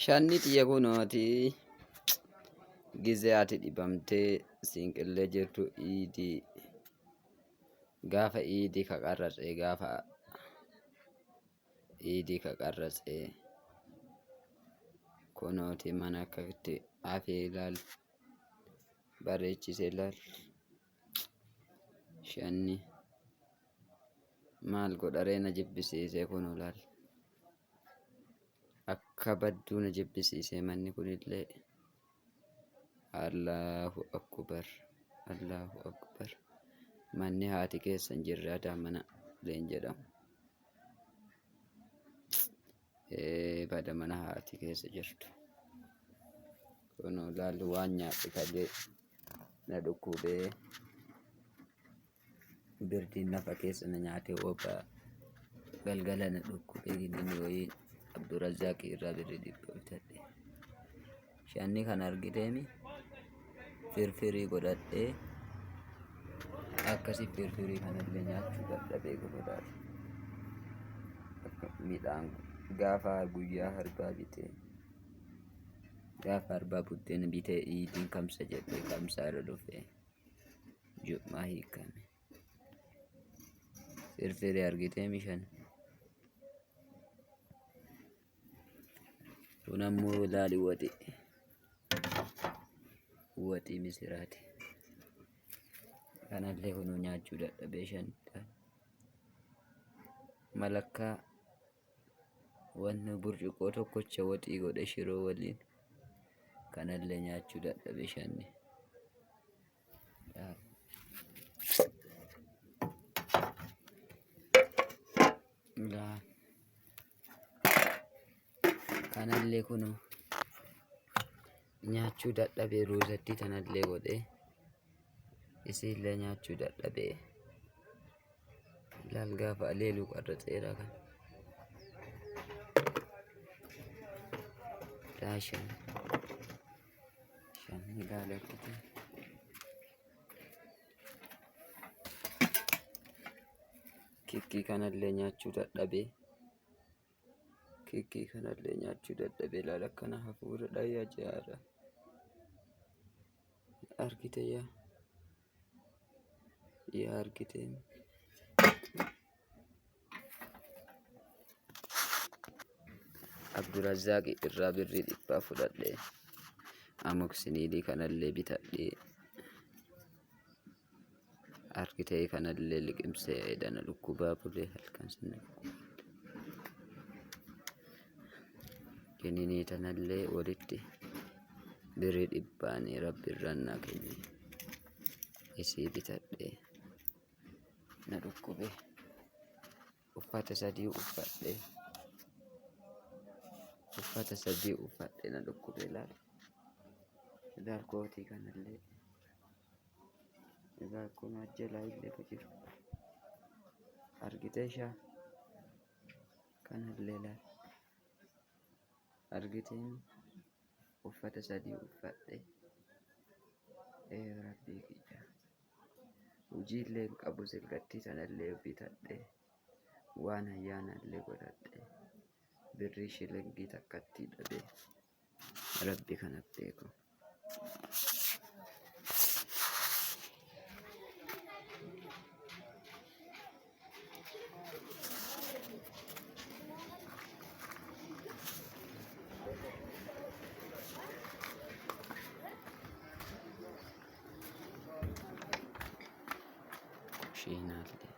Shanni xiyya kunooti gizee ati dhibamtee siinqillee jirtu iidii gaafa iidii kaqarratsee kunooti mana akkatti afee ilaal bareechise ilaal shanni maal godharee na jibbisiisee kunu ilaal akka badduu na jibbisiisee manni kunillee Allahu akbar manni haati keessan jirre adaa mana leen jedhamu bada mana haati keessa jirtu kunu ilaallu waan nyaadhe kalee na dhukkubee birdiin nafa keessa na nyaate obbaa galgala na dhukkubee gidini wayii Abdurazaaqii irraa birrii 100 bitadhe shanni kan argiteemi firfirii godhadhee akkasi firfirii kanallee nyaachuu dadhabee godhaadhe akka midhaan gaafa guyyaa harbaa bitee gaafa harbaa buddeen bitee iidiin kamsa jedhee kamsaa irra dhufee jumaa hiikame firfirii argiteemi shan kun ammoo ilaali waxii misiraati kanallee kunuu nyaachuu dadhabee shan malakkaa wanni burcuqqoo tokkocha waxii godhe shiroo waliin kanallee nyaachuu dadhabee shanni kanallee kunuu nyaachuu dadhabee ruuzatti tanallee godhee isiillee nyaachuu dadhabee ilaal gaafa aleeluu qarratseera kan shanni gaalakkite kikkii kanallee nyaachuu dadhabee ilaal akkana hafuura dhayyaa jaara argite yaa argite Abdurazaaqi irraa birrii 100 fudhadhee amoksiniilii kanallee bitadhee argitee kanallee liqimsee dana dhukkubaa bulee halkan sana kininii tanallee walitti birrii 100 rabbi irraan naa kenne isii bitadhee na dhukkubee uffata sadii uffadhee na dhukkubee ilaal kootii kanallee ilaal kun ajjalaa illee ka jiru argitee shaa kanallee ilaal argiteen uffata sadii uffadhee rabbii kiyya hojiillee hin qabu silgattii sanallee bitadhee waan ayyaanallee godhadhee birrii shilingii takkattii dhabee rabbi kanat beeku kushiinaallee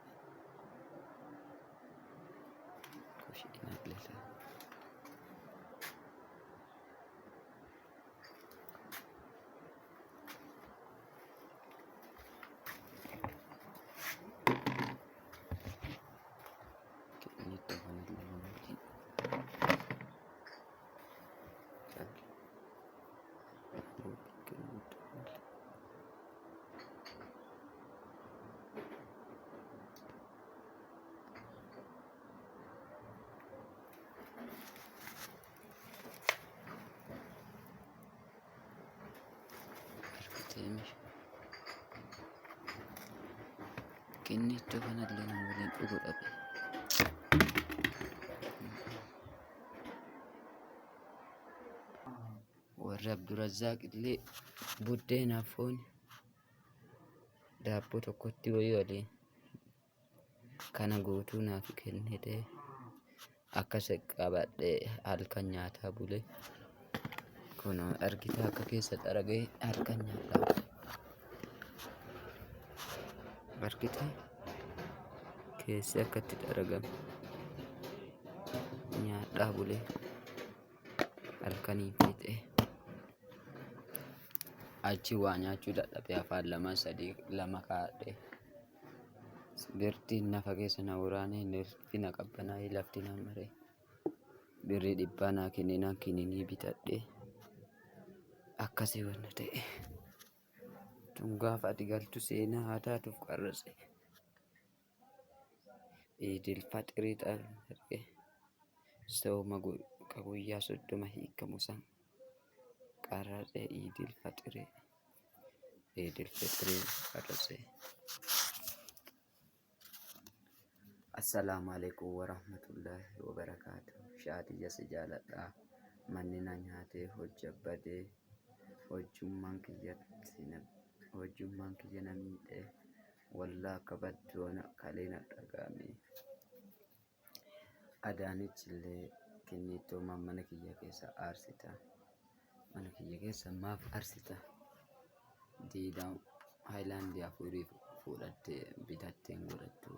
kinni iddoo kanallee nama waliin dhuguu dhabe warra Abdurazaaq illee buddeenaa foon daabboo tokkotti wayii waliin kana guutuu naaf kennite akkas qabadhee halkan nyaataa bule. Kun argita akka keessa xaragee halkan nyaataa argita keessi akkatti xaragame nyaadhaa bule halkanii fiixee achi waa nyaachuu dadhabee afaan lama kaadhe birtiin nafa keessa na waraanee nirfi na qabbanaa'ee lafti na maree birrii 100 naa kenninaan kininii bitadhee akkasii wanna ta'e tun gaafa ati galtu seenaa haa taatuuf qarrase Idil Faxirii xargee sooma guyyaa 30 hiikamu san qarrase Idil Faxirii qarrase. Assalamu alaikum warahmatullahi wabarakatuh. Shaadiyya si jaaladha manni na nyaatee hojjabadee hojjummaan kiyya na miidhee wallaa akka baddoona kalee na dhaga'ame. Adaanichillee kennittoo mana kiyya keessa aarsita. Mana kiyya keessa maaf aarsita? Diidaan haayilaandii 4 fudhattee bitatteen godhattu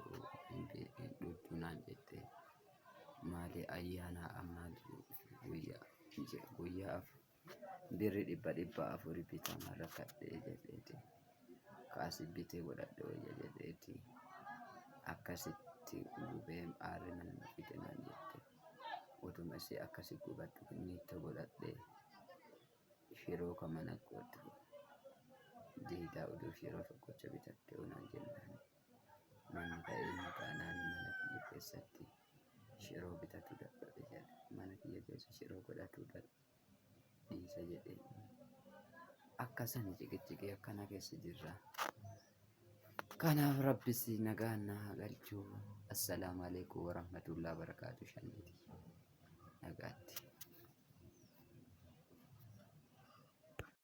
dhugdu naan jettee maali ayyaana ammaa guyyaa birri 400 bitamaa rakkadhee jedheeti kaasii bitee godhadhe wayya jedheeti akkasitti gubee aarri nama fide naan jette utuma isii akkasi gubadhu kennittoo godhadhee shiroo ka mana godhu diidaa uduuf yeroo tokkocha bitatte onaan jennaan manni ta'ee makaanaan mana kiyya keessatti shiroo bitatu dadhabe jedhe mana kiyya keessa shiroo godhatu dhiisa jedhe akkasan jiqichiqee akkana keessa jirra. Kanaaf rabbis nagaan na galchuu. Assalaamu alaikum warahmatullahi wabarakatuh. Shaniti nagaatti.